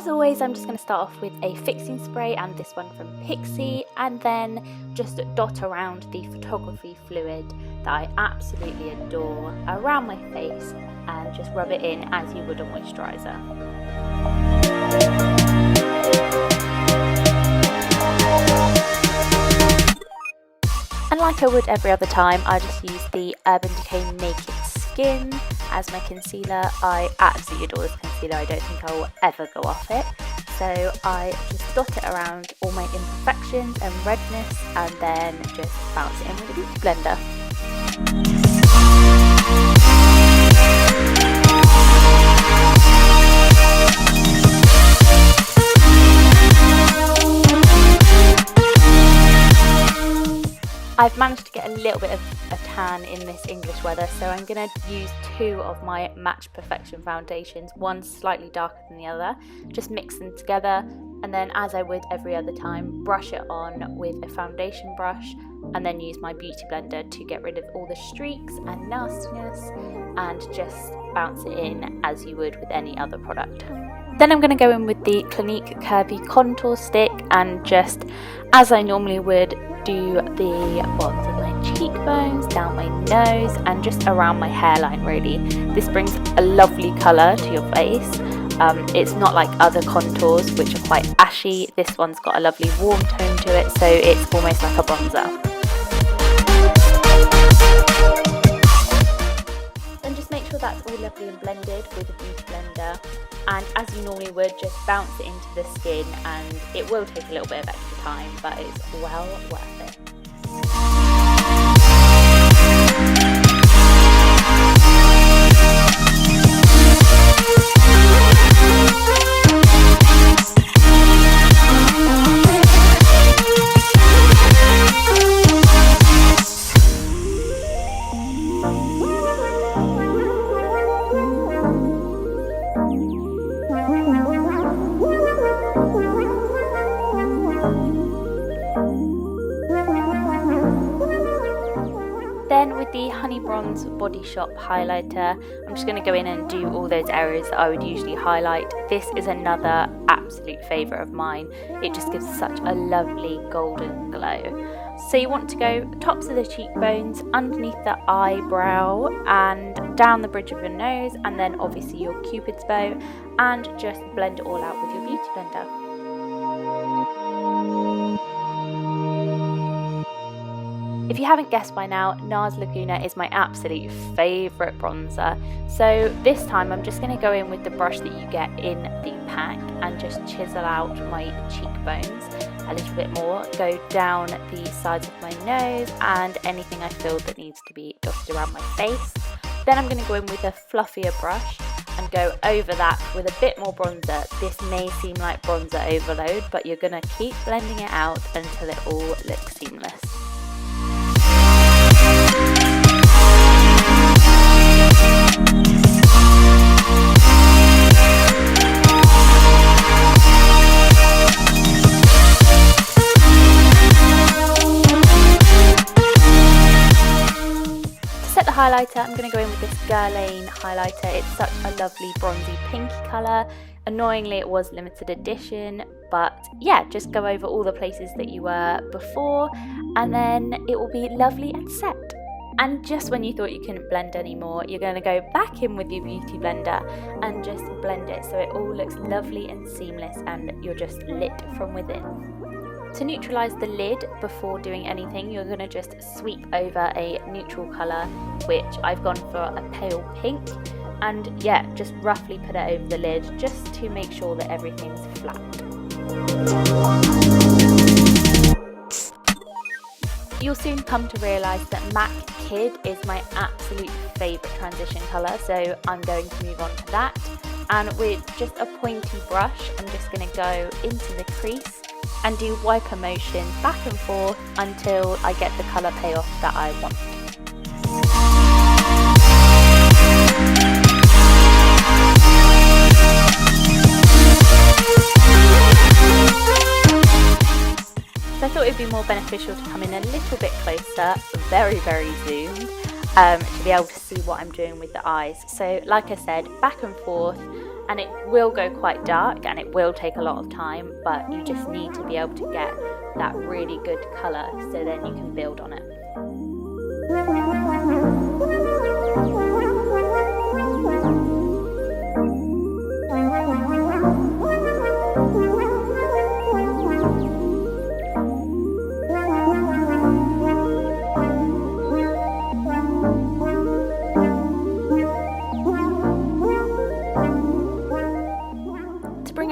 as always, I'm just going to start off with a fixing spray, and this one from Pixie, and then just dot around the photography fluid that I absolutely adore around my face and just rub it in as you would a moisturiser. And like I would every other time, I just use the Urban Decay Naked Skin as my concealer. I absolutely adore this concealer. I don't think I will ever go off it. So I just dot it around all my imperfections and redness, and then just bounce it in with a beauty blender. I've managed to get a little bit of a tan in this English weather, so I'm going to use two of my Match Perfection foundations, one slightly darker than the other, just mix them together, and then as I would every other time, brush it on with a foundation brush, and then use my beauty blender to get rid of all the streaks and nastiness, and just bounce it in as you would with any other product. Then I'm going to go in with the Clinique Curvy Contour Stick, and just, as I normally would, do the bottoms of my cheekbones, down my nose, and just around my hairline really. This brings a lovely colour to your face. It's not like other contours which are quite ashy. This one's got a lovely warm tone to it, so it's almost like a bronzer. Then just make sure that's all lovely and blended with a beauty blender, and as you normally would, just bounce it into the skin, and it will take a little bit of extra time, but it's well worth it. Then with the Honey Bronze Body Shop highlighter, I'm just going to go in and do all those areas that I would usually highlight. This is another absolute favourite of mine. It just gives such a lovely golden glow. So you want to go tops of the cheekbones, underneath the eyebrow, and down the bridge of your nose, and then obviously your cupid's bow, and just blend it all out with your beauty blender. If you haven't guessed by now, Nars Laguna is my absolute favourite bronzer. So this time I'm just going to go in with the brush that you get in the pack and just chisel out my cheekbones a little bit more. Go down the sides of my nose and anything I feel that needs to be dotted around my face. Then I'm going to go in with a fluffier brush and go over that with a bit more bronzer. This may seem like bronzer overload, but you're going to keep blending it out until it all looks seamless. Highlighter, I'm going to go in with this Guerlain highlighter. It's such a lovely bronzy pinky colour. Annoyingly it was limited edition, but yeah, just go over all the places that you were before and then it will be lovely and set. And just when you thought you couldn't blend anymore, you're going to go back in with your beauty blender and just blend it so it all looks lovely and seamless and you're just lit from within. To neutralise the lid before doing anything, you're going to just sweep over a neutral colour, which I've gone for a pale pink, and yeah, just roughly put it over the lid just to make sure that everything's flat. You'll soon come to realise that MAC Kid is my absolute favourite transition colour, so I'm going to move on to that. And with just a pointy brush, I'm just going to go into the crease and do wiper motion back and forth until I get the colour payoff that I want. So I thought it would be more beneficial to come in a little bit closer, very zoomed, to be able to see what I'm doing with the eyes. So like I said, back and forth, and it will go quite dark and it will take a lot of time, but you just need to be able to get that really good colour so then you can build on it.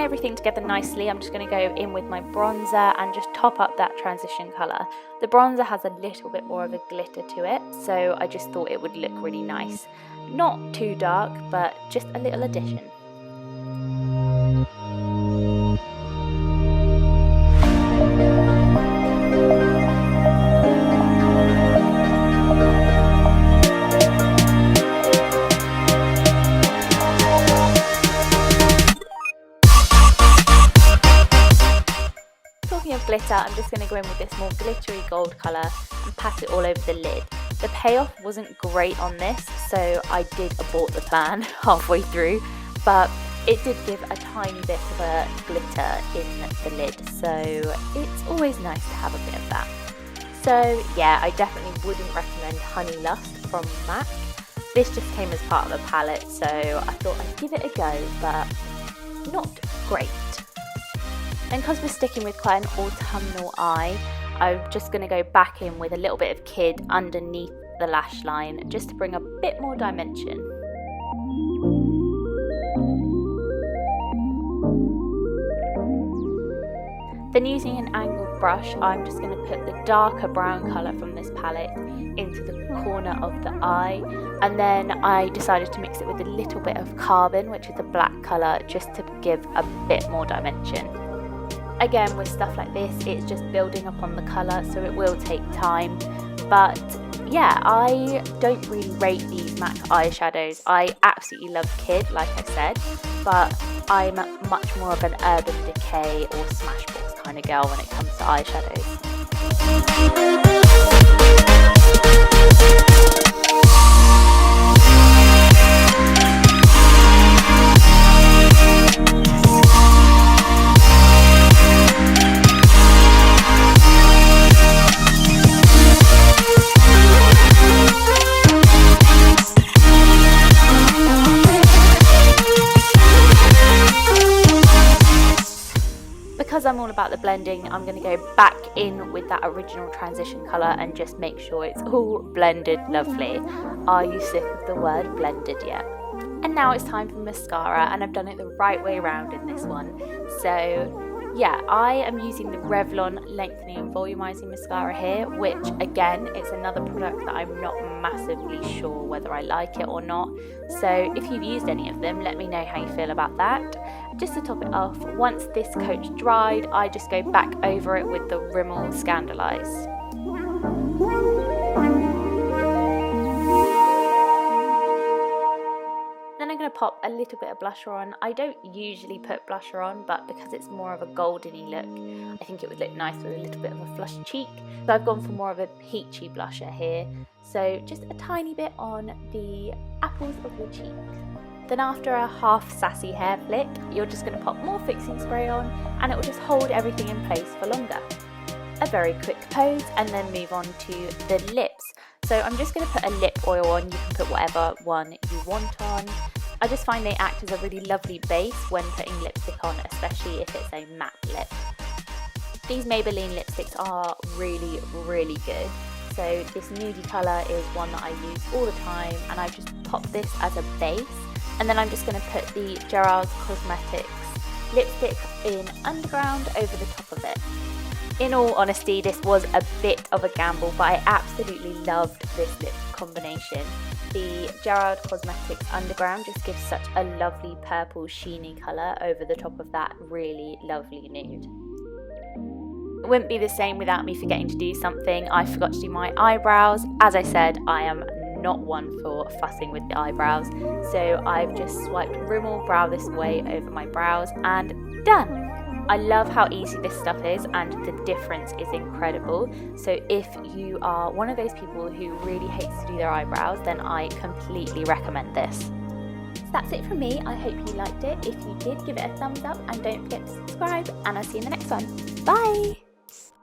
Everything together nicely, I'm just going to go in with my bronzer and just top up that transition colour. The bronzer has a little bit more of a glitter to it, so I just thought it would look really nice. Not too dark, but just a little addition. Of glitter, I'm just going to go in with this more glittery gold colour and pat it all over the lid. The payoff wasn't great on this, so I did abort the plan halfway through, but it did give a tiny bit of a glitter in the lid, so it's always nice to have a bit of that. So yeah, I definitely wouldn't recommend Honey Lust from MAC. This just came as part of the palette, so I thought I'd give it a go, but not great. And because we're sticking with quite an autumnal eye, I'm just going to go back in with a little bit of Kid underneath the lash line just to bring a bit more dimension. Then using an angled brush, I'm just going to put the darker brown colour from this palette into the corner of the eye, and then I decided to mix it with a little bit of Carbon, which is a black colour, just to give a bit more dimension. Again, with stuff like this, it's just building up on the colour, so it will take time. But yeah, I don't really rate these MAC eyeshadows. I absolutely love Kid, like I said, but I'm much more of an Urban Decay or Smashbox kind of girl when it comes to eyeshadows. Because I'm all about the blending, I'm going to go back in with that original transition colour and just make sure it's all blended lovely. Are you sick of the word blended yet? And now it's time for mascara, and I've done it the right way around in this one. So yeah, I am using the Revlon Lengthening and Volumizing Mascara here, which again, it's another product that I'm not massively sure whether I like it or not. So if you've used any of them, let me know how you feel about that. Just to top it off, once this coat's dried, I just go back over it with the Rimmel Scandaleyes. Then I'm going to pop a little bit of blusher on. I don't usually put blusher on, but because it's more of a goldeny look, I think it would look nice with a little bit of a flushed cheek. So I've gone for more of a peachy blusher here. So just a tiny bit on the apples of the cheek. Then after a half sassy hair flick, you're just going to pop more fixing spray on, and it will just hold everything in place for longer. A very quick pose, and then move on to the lips. So I'm just going to put a lip oil on. You can put whatever one you want on. I just find they act as a really lovely base when putting lipstick on, especially if it's a matte lip. These Maybelline lipsticks are really, really good. So this nudie colour is one that I use all the time, and I've just popped this as a base. And then I'm just going to put the Gerard Cosmetics lipstick in Underground over the top of it. In all honesty, this was a bit of a gamble, but I absolutely loved this lip combination. The Gerard Cosmetics Underground just gives such a lovely purple sheeny colour over the top of that really lovely nude. It wouldn't be the same without me forgetting to do something. I forgot to do my eyebrows. As I said, I am not one for fussing with the eyebrows, so I've just swiped Rimmel Brow This Way over my brows and done. I love how easy this stuff is, and the difference is incredible. So if you are one of those people who really hates to do their eyebrows, then I completely recommend this. So that's it from me. I hope you liked it. If you did, give it a thumbs up and don't forget to subscribe, and I'll see you in the next one. Bye!